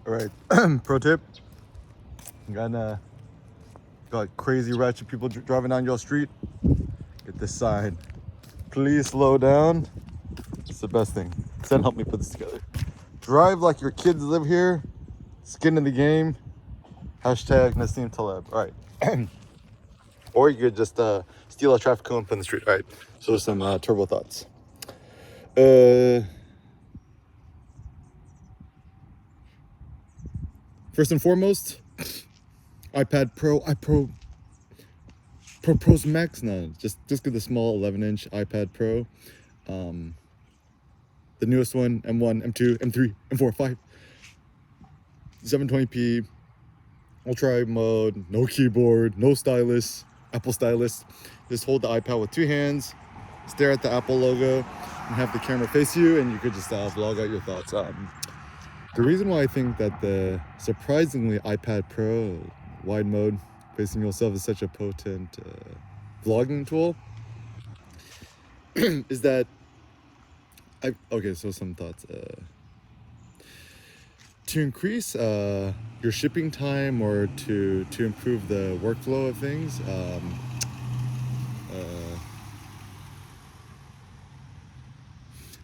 All right, pro tip: got crazy ratchet people driving down your street. Get this sign. Please slow down. It's the best thing. Sen helped me put this together. Drive like your kids live here. Skin in the game. Hashtag Nassim Taleb. All right. Or you could just steal a traffic cone from the street. All right. So some turbo thoughts. First and foremost, iPad Pro, Pros Max. No, just get the small 11-inch iPad Pro. The newest one, M1, M2, M3, M4, 5, 720p, ultra mode, no keyboard, no stylus, Apple stylus. Just hold the iPad with two hands, stare at the Apple logo, and have the camera face you, and you could just vlog out your thoughts. The reason why I think that the surprisingly iPad Pro wide mode facing yourself is such a potent vlogging tool is that so some thoughts. To increase your shipping time or to improve the workflow of things,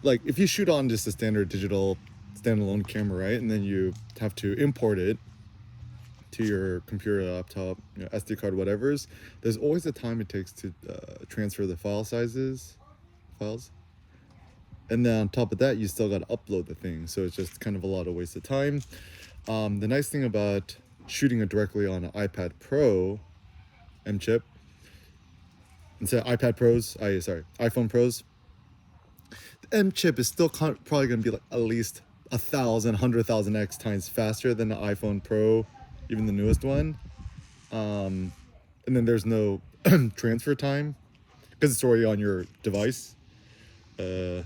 like if you shoot on just a standard digital standalone camera, right, and then you have to import it to your computer, laptop, SD card, whatever's, there's always the time it takes to transfer the files, and then on top of that you still got to upload the thing, so it's just kind of a lot of waste of time. The nice thing about shooting it directly on an iPad Pro M chip instead of iPhone Pros, the M chip is still probably going to be like at least 100,000x times faster than the iPhone Pro, even the newest one. And then there's no transfer time because it's already on your device. I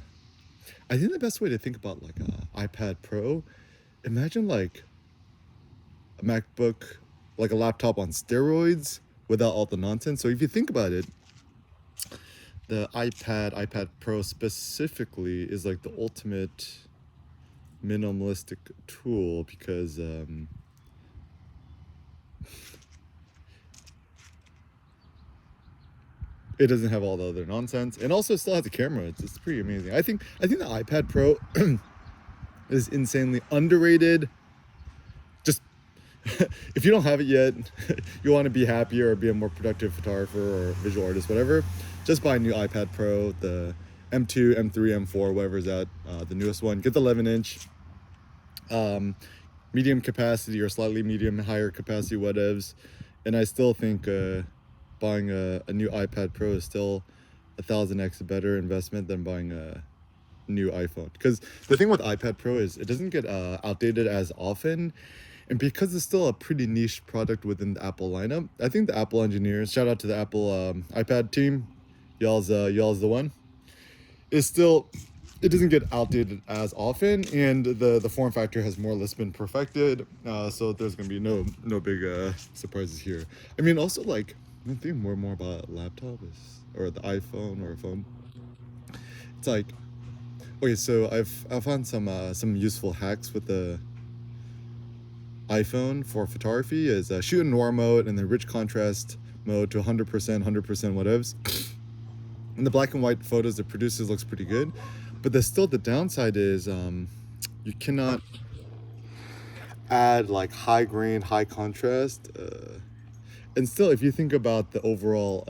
think the best way to think about like an iPad Pro, imagine like a MacBook, like a laptop on steroids without all the nonsense. So if you think about it, the iPad Pro specifically is like the ultimate minimalistic tool because it doesn't have all the other nonsense, and also still has a camera. It's pretty amazing. I think the iPad Pro is insanely underrated. Just if you don't have it yet, you want to be happier or be a more productive photographer or visual artist, whatever, just buy a new iPad Pro, the M2, M3, M4, whatever's out, the newest one. Get the 11-inch, medium capacity or slightly medium, higher capacity, whatevs. And I still think buying a new iPad Pro is still 1,000x better investment than buying a new iPhone. Because the thing with iPad Pro is it doesn't get outdated as often. And because it's still a pretty niche product within the Apple lineup, I think the Apple engineers, shout out to the Apple iPad team, y'all's the one, it doesn't get outdated as often, and the form factor has more or less been perfected, so there's gonna be no big surprises here. I mean, also, like, I think more and more about a laptop or the iPhone or a phone. It's like, okay, so I've found some useful hacks with the iPhone for photography. Is shoot in noir mode and then rich contrast mode to 100%, whatevs. And the black and white photos it produces looks pretty good, but the downside is you cannot add like high grain, high contrast. And still, if you think about the overall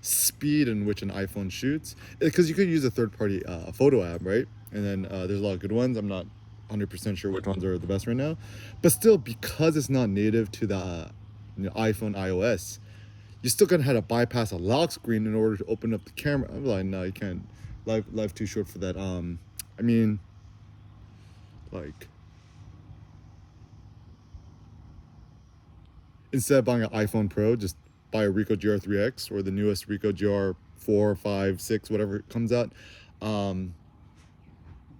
speed in which an iPhone shoots, because you could use a third-party photo app, right? And then there's a lot of good ones. I'm not 100% sure which ones are the best right now, but still, because it's not native to the iPhone iOS, you're still gonna have to bypass a lock screen in order to open up the camera. I'm like, no, you can't. Life too short for that. I mean, like, instead of buying an iPhone Pro, just buy a Ricoh GR3X or the newest Ricoh GR4, 5, 6, whatever it comes out.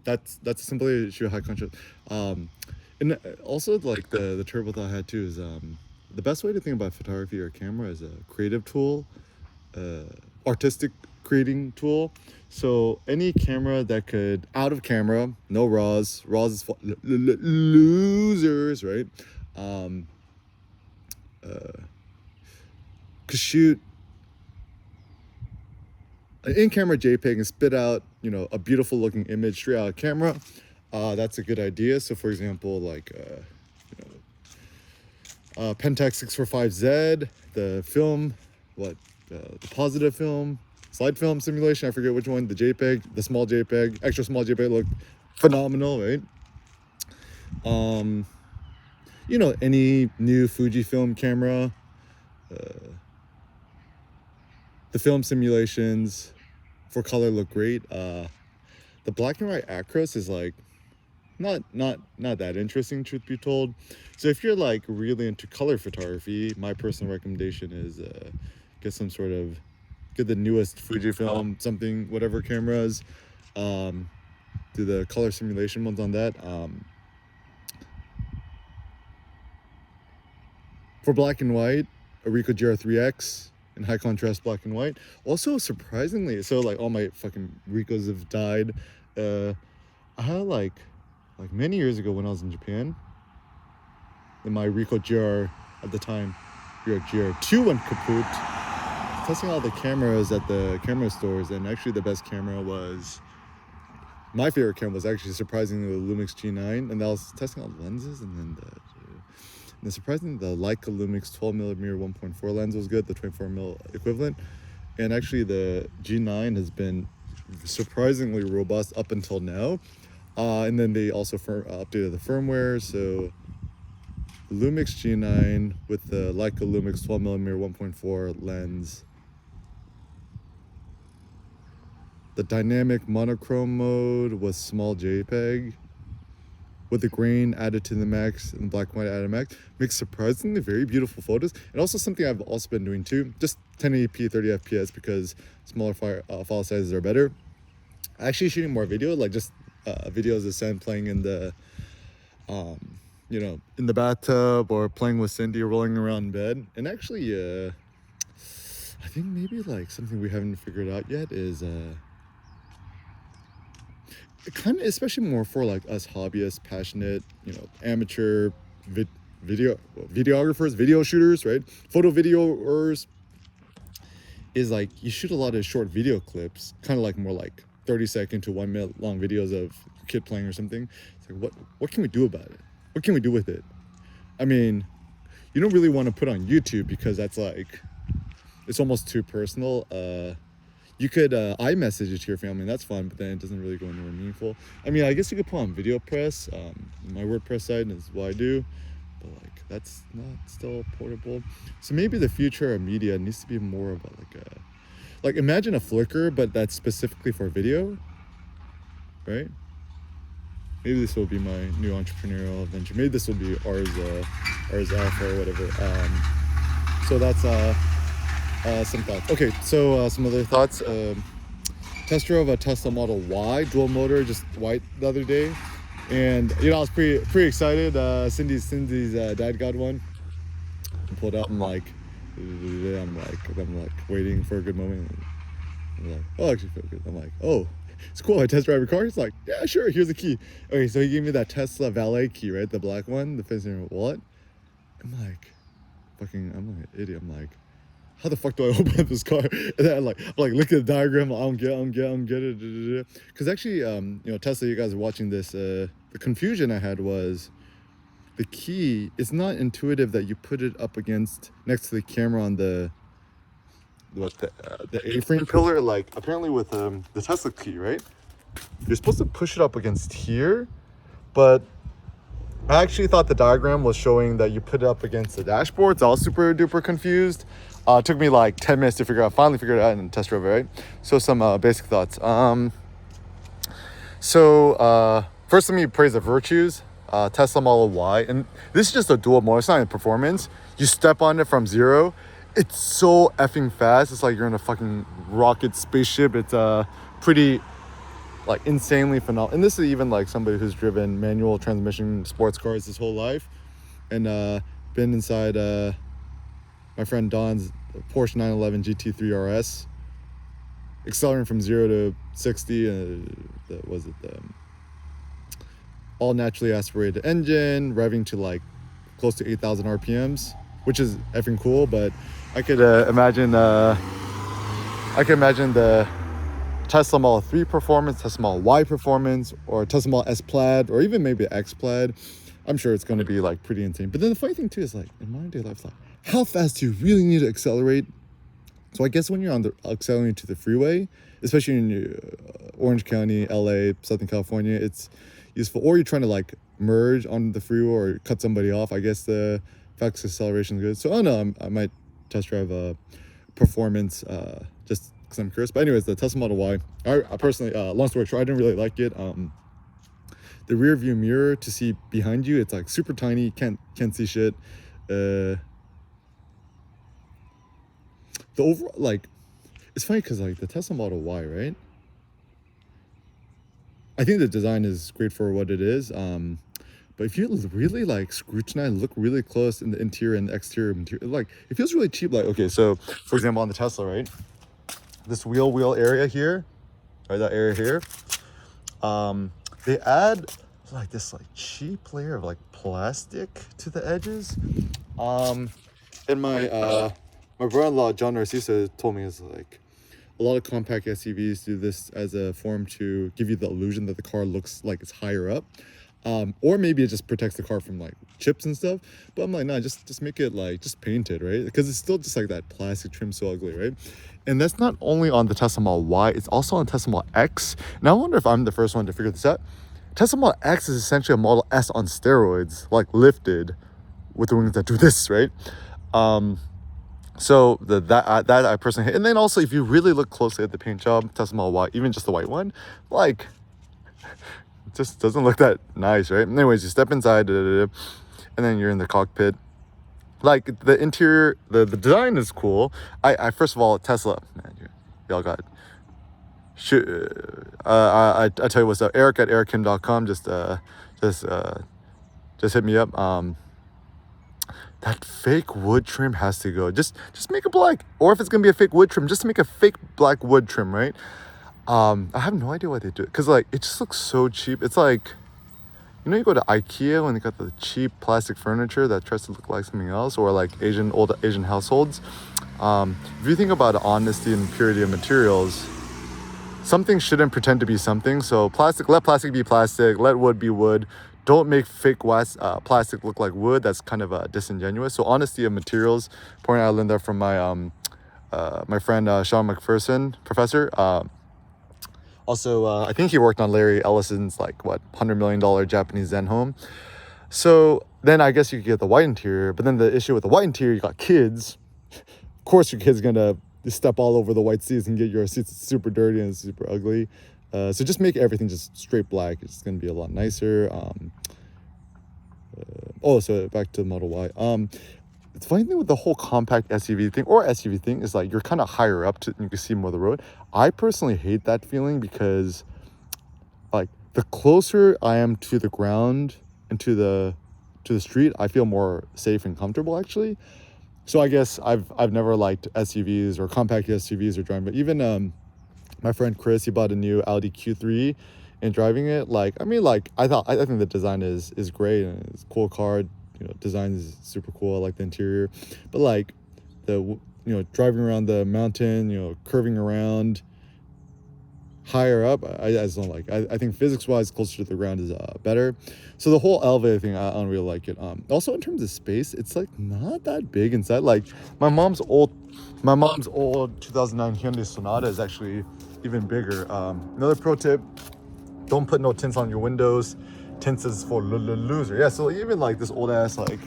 That's simply sheer high contrast. And also, like, the turbo thought I had too is the best way to think about photography or camera is a creative tool. artistic creating tool. So any camera that could, out of camera, no RAWs is losers, right? Could shoot an in-camera JPEG and spit out, a beautiful looking image straight out of camera. That's a good idea. So for example, like Pentax 645Z, the film, the positive film, slide film simulation, I forget which one, the JPEG, the small JPEG, extra small JPEG looked phenomenal, right? Any new Fujifilm camera, the film simulations for color look great. The black and white Acros is like not that interesting, truth be told. So if you're like really into color photography, my personal recommendation is get the newest Fujifilm something whatever cameras, do the color simulation ones on that. For black and white, a Ricoh GR3X in high contrast black and white. Also surprisingly, so like all my fucking Ricos have died. I had like many years ago when I was in Japan, in my Ricoh GR at the time, GR2 went kaput. Testing all the cameras at the camera stores, and actually the best camera was, my favorite camera was actually surprisingly the Lumix G9, and I was testing out lenses, and then surprisingly the Leica Lumix 12mm 1.4 lens was good, the 24mm equivalent, and actually the G9 has been surprisingly robust up until now. And then they also updated the firmware, so Lumix G9 with the Leica Lumix 12mm 1.4 lens, the dynamic monochrome mode was small JPEG with the grain added to the max and black and white added max, makes surprisingly very beautiful photos. And also something I've also been doing too, just 1080p 30 fps because smaller file sizes are better. Actually shooting more video, like just videos of Sen playing in the in the bathtub, or playing with Cindy, or rolling around in bed. And actually I think maybe like something we haven't figured out yet is kind of, especially more for like us hobbyists, passionate, amateur videographers, video shooters, right? Photo videoers, is like you shoot a lot of short video clips, kind of like more like 30-second to 1 minute long videos of a kid playing or something. It's like, what can we do about it? What can we do with it? I mean, you don't really want to put on YouTube because that's like, it's almost too personal. You could iMessage it to your family, and that's fun, but then it doesn't really go anywhere meaningful. I mean, I guess you could put on VideoPress. My WordPress site is what I do, but like that's not still portable. So maybe the future of media needs to be more about like imagine a Flickr, but that's specifically for video, right? Maybe this will be my new entrepreneurial venture. Maybe this will be ours Alpha or whatever. So that's some thoughts. Okay, so some other thoughts. Test drove a Tesla Model Y dual motor, just white, the other day, and I was pretty excited. Cindy's dad got one. I pulled out. I'm like waiting for a good moment. I'm like, oh, actually feel good. I'm like, oh, it's cool. I test drive your car. He's like, yeah, sure. Here's the key. Okay, so he gave me that Tesla Valet key, right? The black one, the facing wallet. I'm like an idiot. I'm like, how the fuck do I open up this car? And then I'm like look at the diagram. I don't get it. Because actually, Tesla, you guys are watching this. The confusion I had was the key. It's not intuitive that you put it up next to the camera on the A-frame pillar. Like apparently with the Tesla key, right? You're supposed to push it up against here, but I actually thought the diagram was showing that you put it up against the dashboard. So I was super duper confused. It took me like 10 minutes to finally figure it out and test drove it, right? So some basic thoughts. First let me praise the virtues. Tesla Model Y, and this is just a dual motor, it's not in performance. You step on it from zero, it's so effing fast. It's like you're in a fucking rocket spaceship. It's pretty like insanely phenomenal. And this is even like somebody who's driven manual transmission sports cars his whole life, and been inside my friend Don's Porsche 911 GT3 RS accelerating from 0 to 60. The all naturally aspirated engine, revving to like close to 8,000 RPMs, which is effing cool. But I could imagine the Tesla Model 3 performance, Tesla Model Y performance, or Tesla Model S Plaid, or even maybe X Plaid. I'm sure it's going to be like pretty insane. But then the funny thing too is like in modern day life, like how fast do you really need to accelerate? So I guess when you're accelerating to the freeway, especially in Orange County, LA, Southern California, it's useful. Or you're trying to like merge on the freeway or cut somebody off. I guess the fast acceleration is good. So I don't know, I might test drive a performance just because I'm curious. But anyways, the Tesla Model Y, I personally, long story short, I didn't really like it. The rear view mirror to see behind you, it's like super tiny, can't see shit. The overall, like, it's funny because like the Tesla Model Y, right? I think the design is great for what it is. But if you really like scrutinize, look really close in the interior and the exterior material, like it feels really cheap. Like, okay, so for example, on the Tesla, right? This wheel area here, right? That area here. They add like this like cheap layer of like plastic to the edges. And my brother-in-law John Narciso told me is like a lot of compact SUVs do this as a form to give you the illusion that the car looks like it's higher up. Or maybe it just protects the car from like chips and stuff. But I'm like, nah, just make it like, just paint it, right? Because it's still just like that plastic trim, so ugly, right? And that's not only on the Tesla Model Y, it's also on Tesla Model X. And I wonder if I'm the first one to figure this out. Tesla Model X is essentially a Model S on steroids, like lifted with the wings that do this, right? So that I personally hate. And then also, if you really look closely at the paint job, Tesla Model Y, even just the white one, like, it just doesn't look that nice, right? Anyways, you step inside, and then you're in the cockpit. Like, the interior, the design is cool. I first of all, Tesla, man, y'all got I tell you what's up. Eric at erickim.com. Just hit me up. That fake wood trim has to go. Just make it black. Or if it's gonna be a fake wood trim, just make a fake black wood trim, right? I have no idea why they do it, because like it just looks so cheap. It's like, you know, you go to IKEA when they got the cheap plastic furniture that tries to look like something else, or like old Asian households. If you think about honesty and purity of materials, something shouldn't pretend to be something. So let plastic be plastic, let wood be wood. Don't make fake plastic look like wood. That's kind of disingenuous. So honesty of materials. Point I learned that from my friend Sean McPherson, professor. Also, I think he worked on Larry Ellison's like $100 million Japanese Zen home. So then I guess you could get the white interior. But then the issue with the white interior, you got kids. Of course, your kid's gonna step all over the white seats and get your seats super dirty and super ugly. So just make everything just straight black. It's going to be a lot nicer. So back to the Model Y. The funny thing with the whole compact SUV thing or SUV thing is like you're kind of higher up and you can see more of the road. I personally hate that feeling because like the closer I am to the ground and to the street, I feel more safe and comfortable actually. So I guess I've never liked SUVs or compact SUVs or driving, but even my friend Chris, he bought a new Audi Q3 and driving it, like, I mean, like, I think the design is great and it's a cool car, you know, design is super cool. I like the interior, but like driving around the mountain, curving around higher up, I just don't like. I think physics wise, closer to the ground is better. So the whole elevator thing, I don't really like it. Also in terms of space, it's like not that big inside. Like my mom's old 2009 Hyundai Sonata is actually even bigger. Another pro tip: don't put no tints on your windows. Tints is for loser. Yeah, so even like this old ass like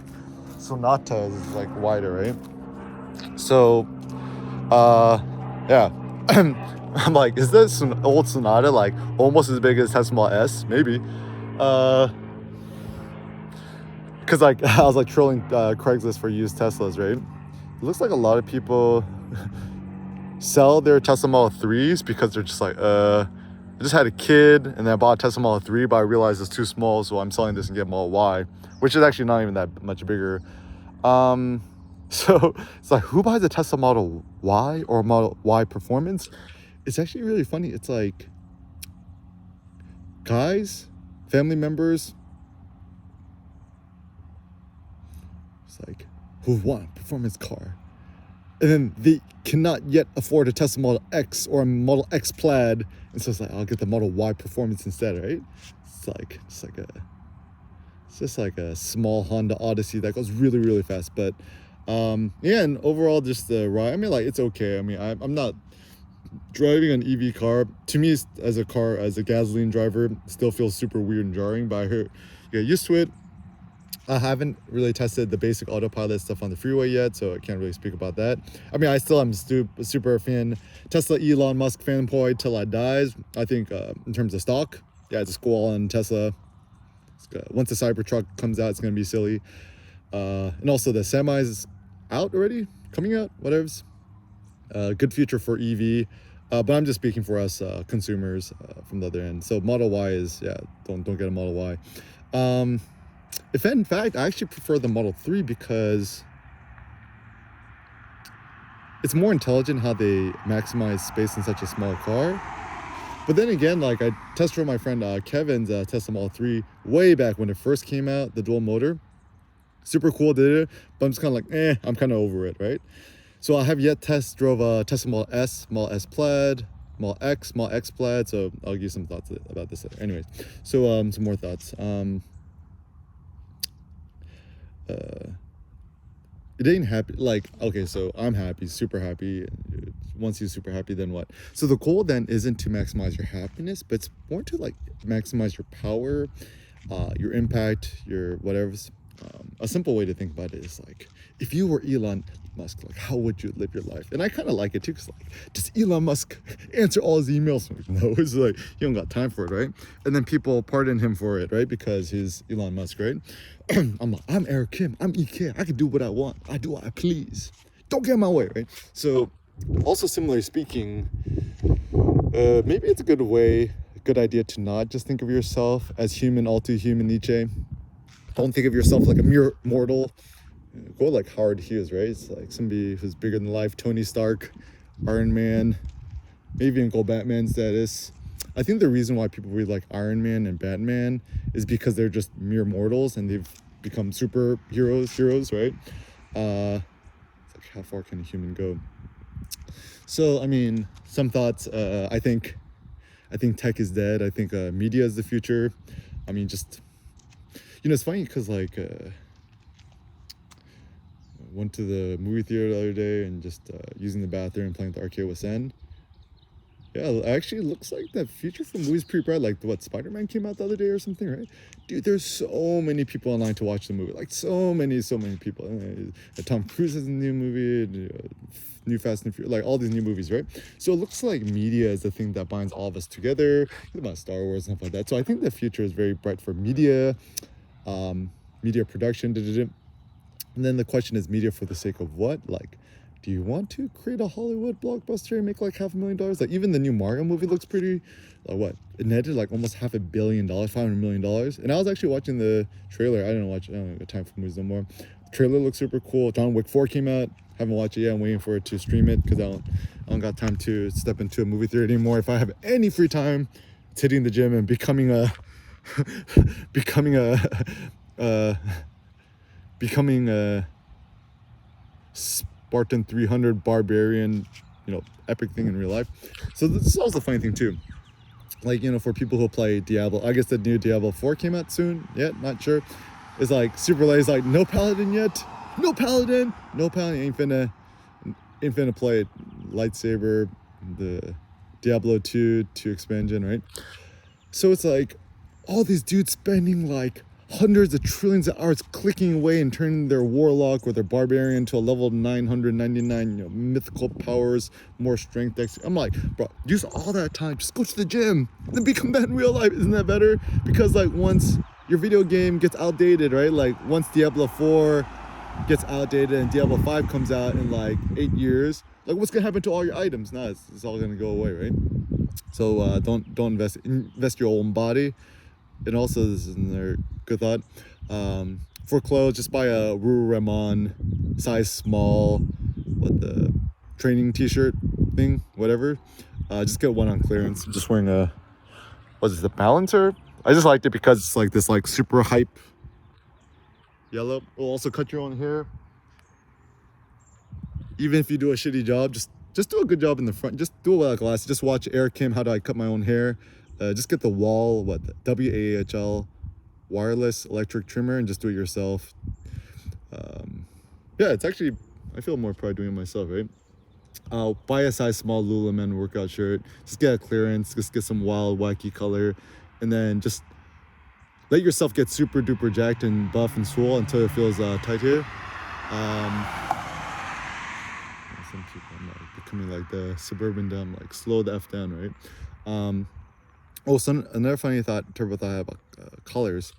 Sonata is like wider, right? So, yeah. I'm like, is this an old Sonata like almost as big as Tesla Model S? Maybe. Because like I was like trolling Craigslist for used Teslas, right? It looks like a lot of people sell their Tesla Model 3s because they're just like, I just had a kid and then I bought a Tesla Model 3, but I realized it's too small, so I'm selling this and get Model Y, which is actually not even that much bigger. So it's like, who buys a Tesla Model Y or Model Y Performance? it's actually really funny. It's like guys, family members, it's like who want a performance car, and then they cannot yet afford a Tesla Model X or a Model X Plaid, and so it's like I'll get the Model Y Performance instead, right? It's just like a small Honda Odyssey that goes really really fast, but yeah, and overall just the ride. I mean, like it's okay. I mean, I'm not driving an EV car. To me, as a gasoline driver, still feels super weird and jarring. But I heard get used to it. I haven't really tested the basic autopilot stuff on the freeway yet, so I can't really speak about that. I mean, I still am super fan, Tesla Elon Musk fanboy till I dies. I think in terms of stock, yeah, just go on Tesla. Once the Cybertruck comes out, it's gonna be silly. And also the semis is out already, coming out, whatever's. Good future for EV. But I'm just speaking for us consumers from the other end. So Model Y is, yeah, don't get a Model Y. If in fact, I actually prefer the Model 3 because it's more intelligent how they maximize space in such a small car. But then again, like I test drove my friend Kevin's Tesla Model 3 way back when it first came out, the dual motor. Super cool, did it, but I'm just kind of like, I'm kind of over it, right? So I have yet test drove a Tesla Model S Plaid, Model X Plaid. So I'll give you some thoughts about this later. Anyways, so some more thoughts. It ain't happy. Like, okay, so I'm happy, super happy. Once you're super happy, then what? So the goal then isn't to maximize your happiness, but it's more to like maximize your power, your impact, your whatever's. A simple way to think about it is like, if you were Elon Musk, like how would you live your life? And I kind of like it too, because like, does Elon Musk answer all his emails? Like, no, it's like you don't got time for it, right? And then people pardon him for it, right? Because he's Elon Musk, right? I'm Eric Kim, I'm EK, I can do what I want, I do what I please, don't get in my way, right? So also similarly speaking, maybe it's a good idea to not just think of yourself as human, all too human, Nietzsche. Don't think of yourself like a mere mortal. Go like Howard Hughes, right? It's like somebody who's bigger than life. Tony Stark, Iron Man, maybe even go Batman status. I think the reason why people read like Iron Man and Batman is because they're just mere mortals and they've become heroes, right? It's like, how far can a human go? So, I mean, some thoughts. I think tech is dead. I think media is the future. I mean, just, it's funny because like went to the movie theater the other day and just using the bathroom and playing with the arcade with Sen. Yeah, actually it looks like the future for movies pretty bright. Like what, Spider-Man came out the other day or something, right? Dude, there's so many people online to watch the movie. Like so many people. Tom Cruise has a new movie, new Fast and Furious, like all these new movies, right? So it looks like media is the thing that binds all of us together. Think about Star Wars and stuff like that. So I think the future is very bright for media, media production. And then the question is, media for the sake of what? Like, do you want to create a Hollywood blockbuster and make like $500,000? Like even the new Mario movie looks pretty, like what? It netted like almost $500 million, $500 million. And I was actually watching the trailer. I don't have time for movies no more. The trailer looks super cool. John Wick 4 came out. Haven't watched it yet. I'm waiting for it to stream it because I don't got time to step into a movie theater anymore. If I have any free time, it's hitting the gym and becoming a Spartan 300 barbarian, epic thing in real life. So this is also the funny thing too. Like, for people who play Diablo, I guess the new Diablo 4 came out soon. Yet, not sure. It's like super late. It's like no paladin yet. No paladin. Ain't finna play it. Lightsaber, the Diablo 2 expansion, right? So it's like all these dudes spending like hundreds of trillions of hours clicking away and turning their warlock or their barbarian to a level 999, mythical powers, more strength. I'm like, bro, use all that time, just go to the gym, then become that in real life. Isn't that better? Because like once your video game gets outdated, right? Like once Diablo 4 gets outdated and Diablo 5 comes out in like 8 years, like what's gonna happen to all your items? Nah, it's all gonna go away, right? So don't invest your own body. And also, this is another good thought. For clothes, just buy a Lululemon size small, training t-shirt. thing, whatever. Just get one on clearance. I'm just wearing a, what is it, the Balancer? I just liked it because it's like this like super hype yellow. Will also cut your own hair. Even if you do a shitty job, just do a good job in the front. Just do it like last. Just watch Eric Kim, how do I cut my own hair. Just get the Wahl, the WAHL wireless electric trimmer, and just do it yourself. Yeah, it's actually, I feel more pride doing it myself, right? Buy a size small Lululemon workout shirt. Just get a clearance. Just get some wild, wacky color, and then just let yourself get super duper jacked and buff and swole until it feels tight here. Some people, I'm like becoming like the suburban dumb, like slow the F down, right? So another funny turbo thought I have about colors.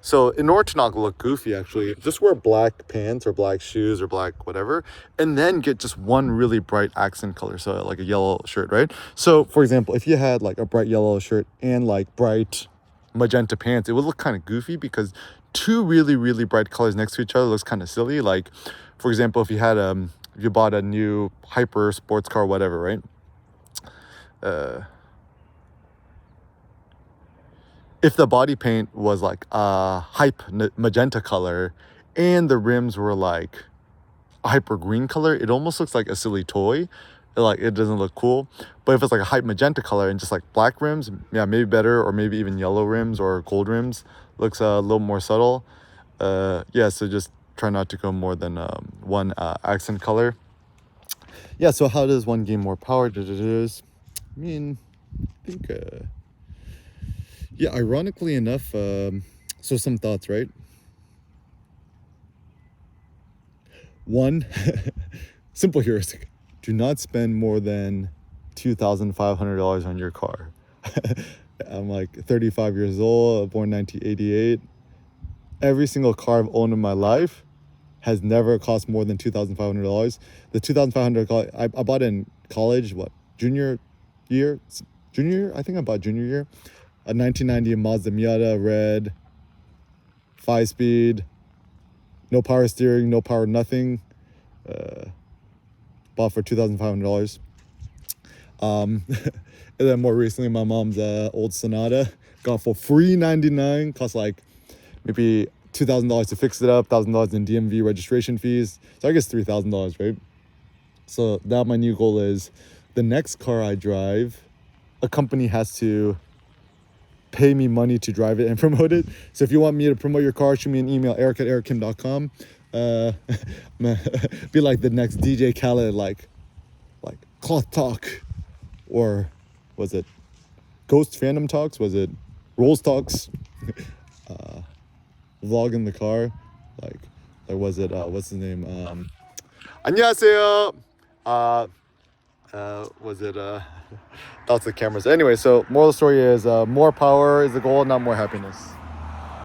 So in order to not look goofy, actually, just wear black pants or black shoes or black whatever, and then get just one really bright accent color. So like a yellow shirt, right? So for example, if you had like a bright yellow shirt and like bright magenta pants, it would look kind of goofy because two really, really bright colors next to each other looks kind of silly. Like, for example, if you had if you bought a new hyper sports car, whatever, right? If the body paint was like a hype magenta color and the rims were like a hyper green color, it almost looks like a silly toy. Like, it doesn't look cool. But if it's like a hype magenta color and just like black rims, yeah, maybe better, or maybe even yellow rims or gold rims, looks a little more subtle. Yeah, so just try not to go more than one accent color. Yeah, so how does one gain more power? I mean, I think yeah, ironically enough, so some thoughts, right? One, simple heuristic: do not spend more than $2,500 on your car. I'm like 35 years old, born 1988. Every single car I've owned in my life has never cost more than $2,500. The $2,500 I bought in college, what, junior year? I think I bought junior year. A 1990 Mazda Miata red, 5-speed, no power steering, no power nothing. Bought for $2,500. And then more recently, my mom's old Sonata got for $399. Cost like maybe $2,000 to fix it up, $1,000 in DMV registration fees. So I guess $3,000, right? So now my new goal is the next car I drive, a company has to pay me money to drive it and promote it. So if you want me to promote your car, shoot me an email, eric@erickim.com. Be like the next DJ Khaled, like Cloth Talk, or was it Ghost Phantom Talks? Was it Rolls Talks? Vlog in the car, like was it what's his name? 안녕하세요. Was it thoughts of cameras? Anyway, so moral of the story is more power is the goal, not more happiness.